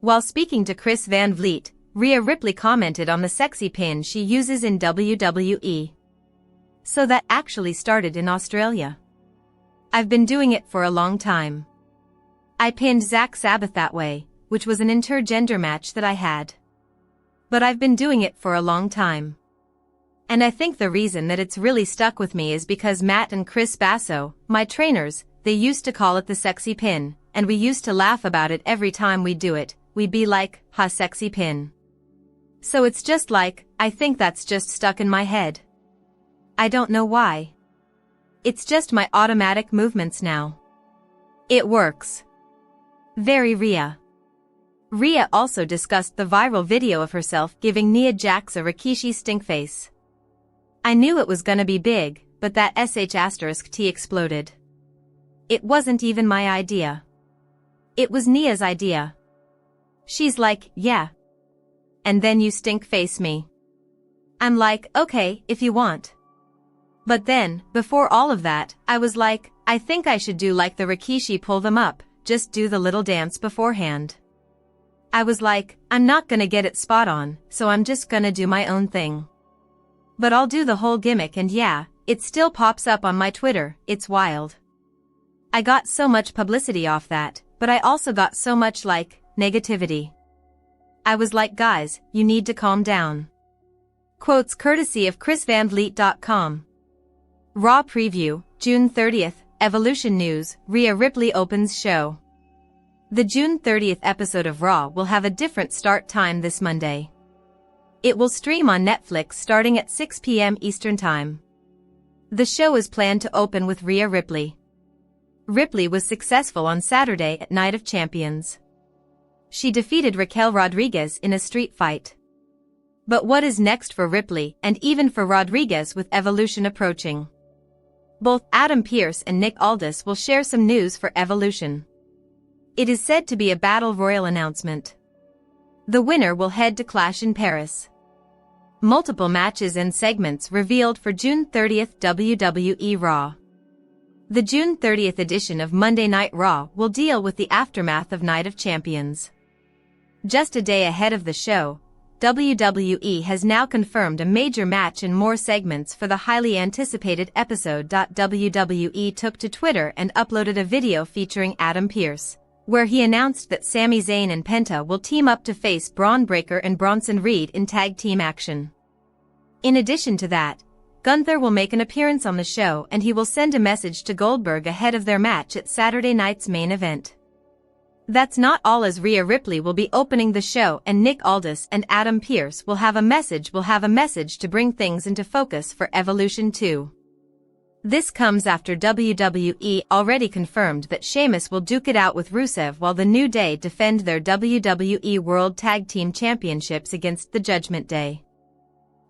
While speaking to Chris Van Vliet, Rhea Ripley commented on the sexy pin she uses in WWE. So that actually started in Australia. I've been doing it for a long time. I pinned Zach Sabbath that way, which was an intergender match that I had. But I've been doing it for a long time. And I think the reason that it's really stuck with me is because Matt and Chris Basso, my trainers, they used to call it the sexy pin, and we used to laugh about it every time we do it. We'd be like, ha, sexy pin. So it's just like, I think that's just stuck in my head. I don't know why. It's just my automatic movements now. It works. Very Rhea. Rhea also discussed the viral video of herself giving Nia Jax a Rakkeshi stink face. I knew it was gonna be big, but that sh*t exploded. It wasn't even my idea. It was Nia's idea. She's like, yeah. And then you stink face me. I'm like, okay, if you want. But then, before all of that, I was like, I think I should do like the Rakkeshi pull them up, just do the little dance beforehand. I was like, I'm not gonna get it spot on, so I'm just gonna do my own thing. But I'll do the whole gimmick and yeah, it still pops up on my Twitter, it's wild. I got so much publicity off that, but I also got so much like, negativity. I was like, guys, you need to calm down. Quotes courtesy of ChrisVanVliet.com. Raw preview, June 30th, Evolution News, Rhea Ripley opens show. The June 30th episode of Raw will have a different start time this Monday. It will stream on Netflix starting at 6 p.m. Eastern Time. The show is planned to open with Rhea Ripley. Ripley was successful on Saturday at Night of Champions. She defeated Raquel Rodriguez in a street fight. But what is next for Ripley and even for Rodriguez with Evolution approaching? Both Adam Pearce and Nick Aldis will share some news for Evolution. It is said to be a Battle Royal announcement. The winner will head to Clash in Paris. Multiple matches and segments revealed for June 30th WWE Raw. The June 30th edition of Monday Night Raw will deal with the aftermath of Night of Champions. Just a day ahead of the show, WWE has now confirmed a major match and more segments for the highly anticipated episode. WWE took to Twitter and uploaded a video featuring Adam Pearce, where he announced that Sami Zayn and Penta will team up to face Braun Breaker and Bronson Reed in tag team action. In addition to that, Gunther will make an appearance on the show and he will send a message to Goldberg ahead of their match at Saturday night's main event. That's not all, as Rhea Ripley will be opening the show and Nick Aldis and Adam Pearce will have a message to bring things into focus for Evolution 2. This comes after WWE already confirmed that Sheamus will duke it out with Rusev while the New Day defend their WWE World Tag Team Championships against the Judgment Day.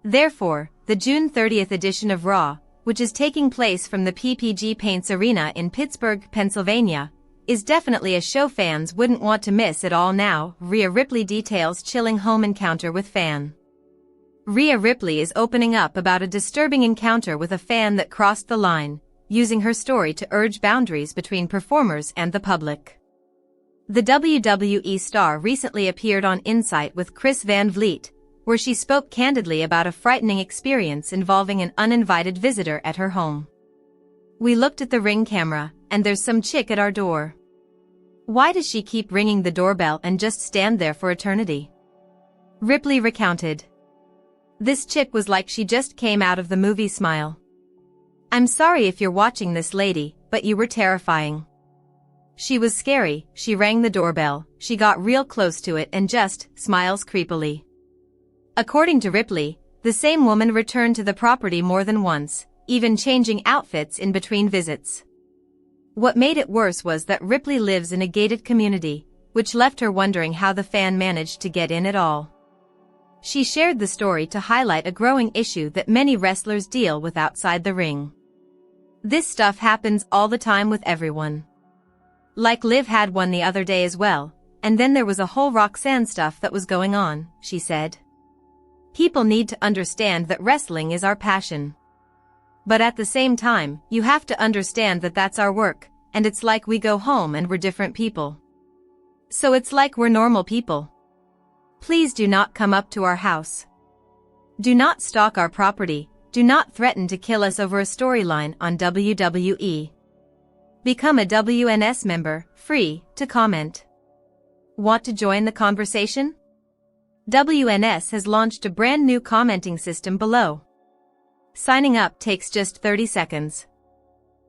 Therefore, the June 30th edition of Raw, which is taking place from the PPG Paints Arena in Pittsburgh, Pennsylvania, is definitely a show fans wouldn't want to miss at all. Now, Rhea Ripley details chilling home encounter with fan. Rhea Ripley is opening up about a disturbing encounter with a fan that crossed the line, using her story to urge boundaries between performers and the public. The WWE star recently appeared on Insight with Chris Van Vliet, where she spoke candidly about a frightening experience involving an uninvited visitor at her home. We looked at the Ring camera, and there's some chick at our door. Why does she keep ringing the doorbell and just stand there for eternity? Ripley recounted. This chick was like she just came out of the movie Smile. I'm sorry if you're watching this, lady, but you were terrifying. She was scary. She rang the doorbell, she got real close to it and just smiles creepily. According to Ripley, the same woman returned to the property more than once, even changing outfits in between visits. What made it worse was that Ripley lives in a gated community, which left her wondering how the fan managed to get in at all. She shared the story to highlight a growing issue that many wrestlers deal with outside the ring. This stuff happens all the time with everyone. Like Liv had one the other day as well, and then there was a whole Roxanne stuff that was going on, she said. People need to understand that wrestling is our passion. But at the same time, you have to understand that that's our work, and it's like we go home and we're different people. So it's like we're normal people. Please do not come up to our house. Do not stalk our property, do not threaten to kill us over a storyline on WWE. Become a WNS member, free to comment. Want to join the conversation? WNS has launched a brand new commenting system below. Signing up takes just 30 seconds.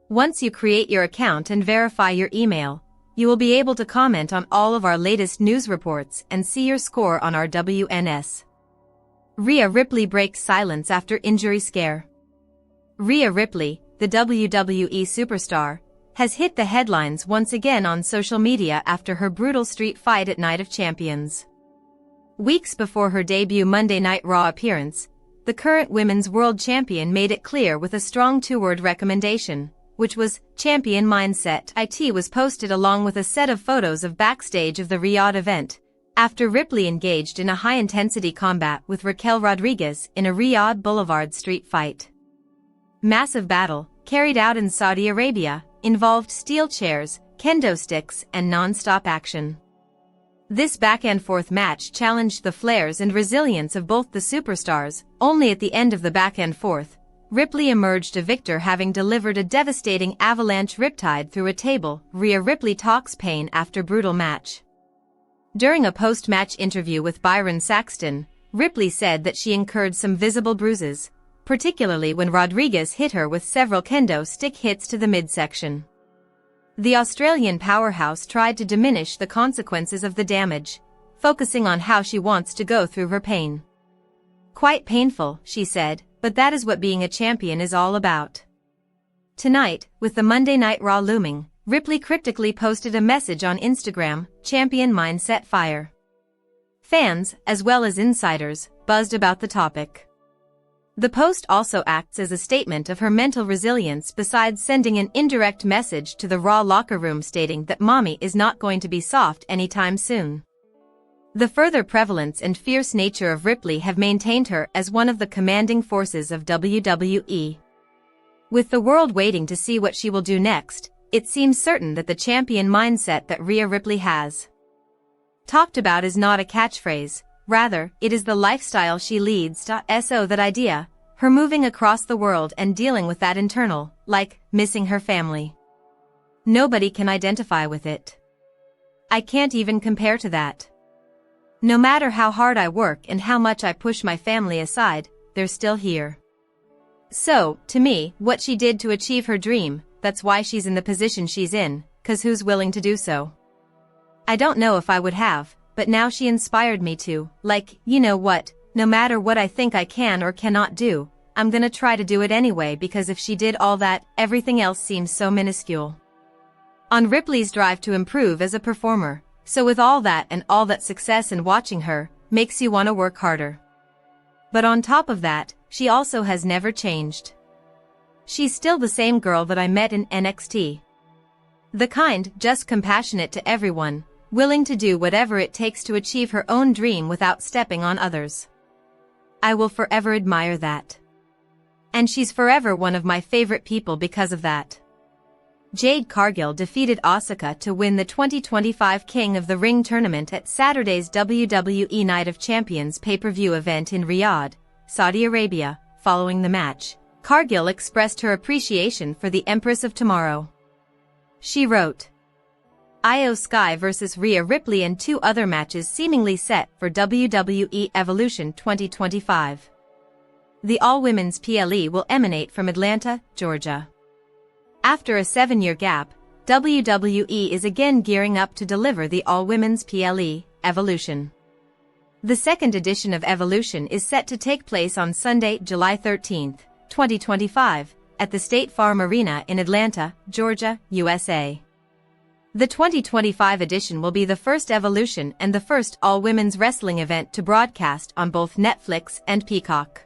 Once you create your account and verify your email, you will be able to comment on all of our latest news reports and see your score on our WNS. Rhea Ripley breaks silence after injury scare. Rhea Ripley, the WWE Superstar, has hit the headlines once again on social media after her brutal street fight at Night of Champions. Weeks before her debut Monday Night Raw appearance, the current Women's World Champion made it clear with a strong two-word recommendation, which was champion mindset. It was posted along with a set of photos of backstage of the Riyadh event, after Ripley engaged in a high-intensity combat with Raquel Rodriguez in a Riyadh Boulevard street fight. Massive battle, carried out in Saudi Arabia, involved steel chairs, kendo sticks, and non-stop action. This back-and-forth match challenged the flares and resilience of both the superstars. Only at the end of the back-and-forth, Ripley emerged a victor, having delivered a devastating Avalanche Riptide through a table. Rhea Ripley talks pain after brutal match. During a post-match interview with Byron Saxton, Ripley said that she incurred some visible bruises, particularly when Rodriguez hit her with several kendo stick hits to the midsection. The Australian powerhouse tried to diminish the consequences of the damage, focusing on how she wants to go through her pain. Quite painful, she said, but that is what being a champion is all about. Tonight, with the Monday Night Raw looming, Ripley cryptically posted a message on Instagram, "Champion mindset fire." Fans, as well as insiders, buzzed about the topic. The post also acts as a statement of her mental resilience, besides sending an indirect message to the Raw locker room stating that mommy is not going to be soft anytime soon. The further prevalence and fierce nature of Ripley have maintained her as one of the commanding forces of WWE. With the world waiting to see what she will do next, it seems certain that the champion mindset that Rhea Ripley has talked about is not a catchphrase. Rather, it is the lifestyle she leads. So that idea, her moving across the world and dealing with that internal, like, missing her family. Nobody can identify with it. I can't even compare to that. No matter how hard I work and how much I push my family aside, they're still here. So, to me, what she did to achieve her dream, that's why she's in the position she's in, 'cause who's willing to do so? I don't know if I would have, but now she inspired me to, like, you know what, no matter what I think I can or cannot do, I'm gonna try to do it anyway, because if she did all that, everything else seems so minuscule. On Ripley's drive to improve as a performer, so with all that and all that success, and watching her, makes you want to work harder. But on top of that, she also has never changed. She's still the same girl that I met in NXT. The kind, just compassionate to everyone, willing to do whatever it takes to achieve her own dream without stepping on others. I will forever admire that. And she's forever one of my favorite people because of that. Jade Cargill defeated Asuka to win the 2025 King of the Ring tournament at Saturday's WWE Night of Champions pay-per-view event in Riyadh, Saudi Arabia. Following the match, Cargill expressed her appreciation for the Empress of Tomorrow. She wrote, Io Sky vs Rhea Ripley and 2 other matches seemingly set for WWE Evolution 2025. The all-women's PLE will emanate from Atlanta, Georgia. After a 7-year gap, WWE is again gearing up to deliver the all-women's PLE, Evolution. The second edition of Evolution is set to take place on Sunday, July 13, 2025, at the State Farm Arena in Atlanta, Georgia, USA. The 2025 edition will be the first Evolution and the first all-women's wrestling event to broadcast on both Netflix and Peacock.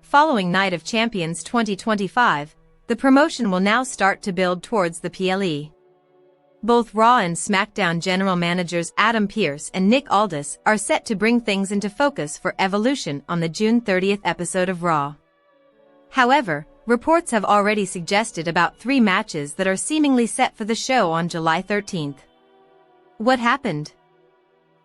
Following Night of Champions 2025, the promotion will now start to build towards the PLE. Both Raw and SmackDown general managers Adam Pearce and Nick Aldis are set to bring things into focus for Evolution on the June 30th episode of Raw. However, reports have already suggested about 3 matches that are seemingly set for the show on July 13th. What happened?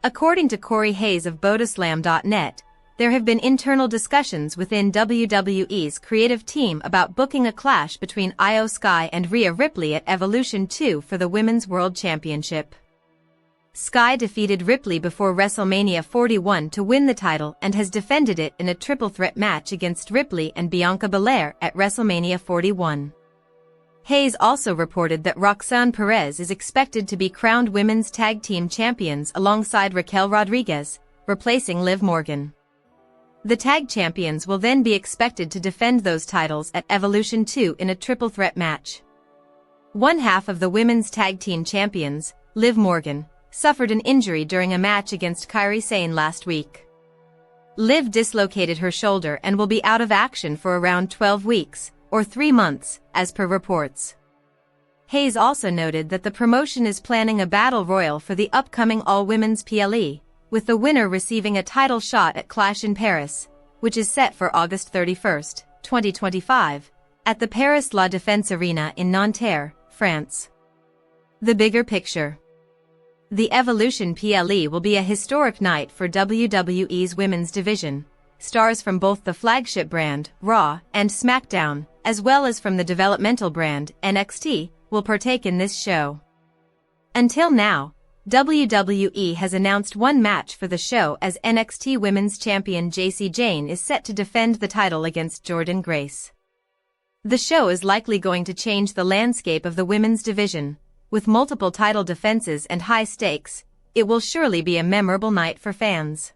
According to Corey Hayes of Bodyslam.net, there have been internal discussions within WWE's creative team about booking a clash between Io Sky and Rhea Ripley at Evolution 2 for the Women's World Championship. Sky defeated Ripley before WrestleMania 41 to win the title and has defended it in a triple threat match against Ripley and Bianca Belair at WrestleMania 41. Hayes also reported that Roxanne Perez is expected to be crowned Women's Tag Team Champions alongside Raquel Rodriguez, replacing Liv Morgan. The tag champions will then be expected to defend those titles at Evolution 2 in a triple threat match. One half of the Women's Tag Team Champions, Liv Morgan, suffered an injury during a match against Kairi Sane last week. Liv dislocated her shoulder and will be out of action for around 12 weeks, or 3 months, as per reports. Hayes also noted that the promotion is planning a battle royal for the upcoming all-women's PLE, with the winner receiving a title shot at Clash in Paris, which is set for August 31, 2025, at the Paris La Défense Arena in Nanterre, France. The bigger picture. The Evolution PLE will be a historic night for WWE's women's division. Stars from both the flagship brand, Raw, and SmackDown, as well as from the developmental brand, NXT, will partake in this show. Until now, WWE has announced one match for the show as NXT Women's Champion Jacy Jayne is set to defend the title against Jordynne Grace. The show is likely going to change the landscape of the women's division. With multiple title defenses and high stakes, it will surely be a memorable night for fans.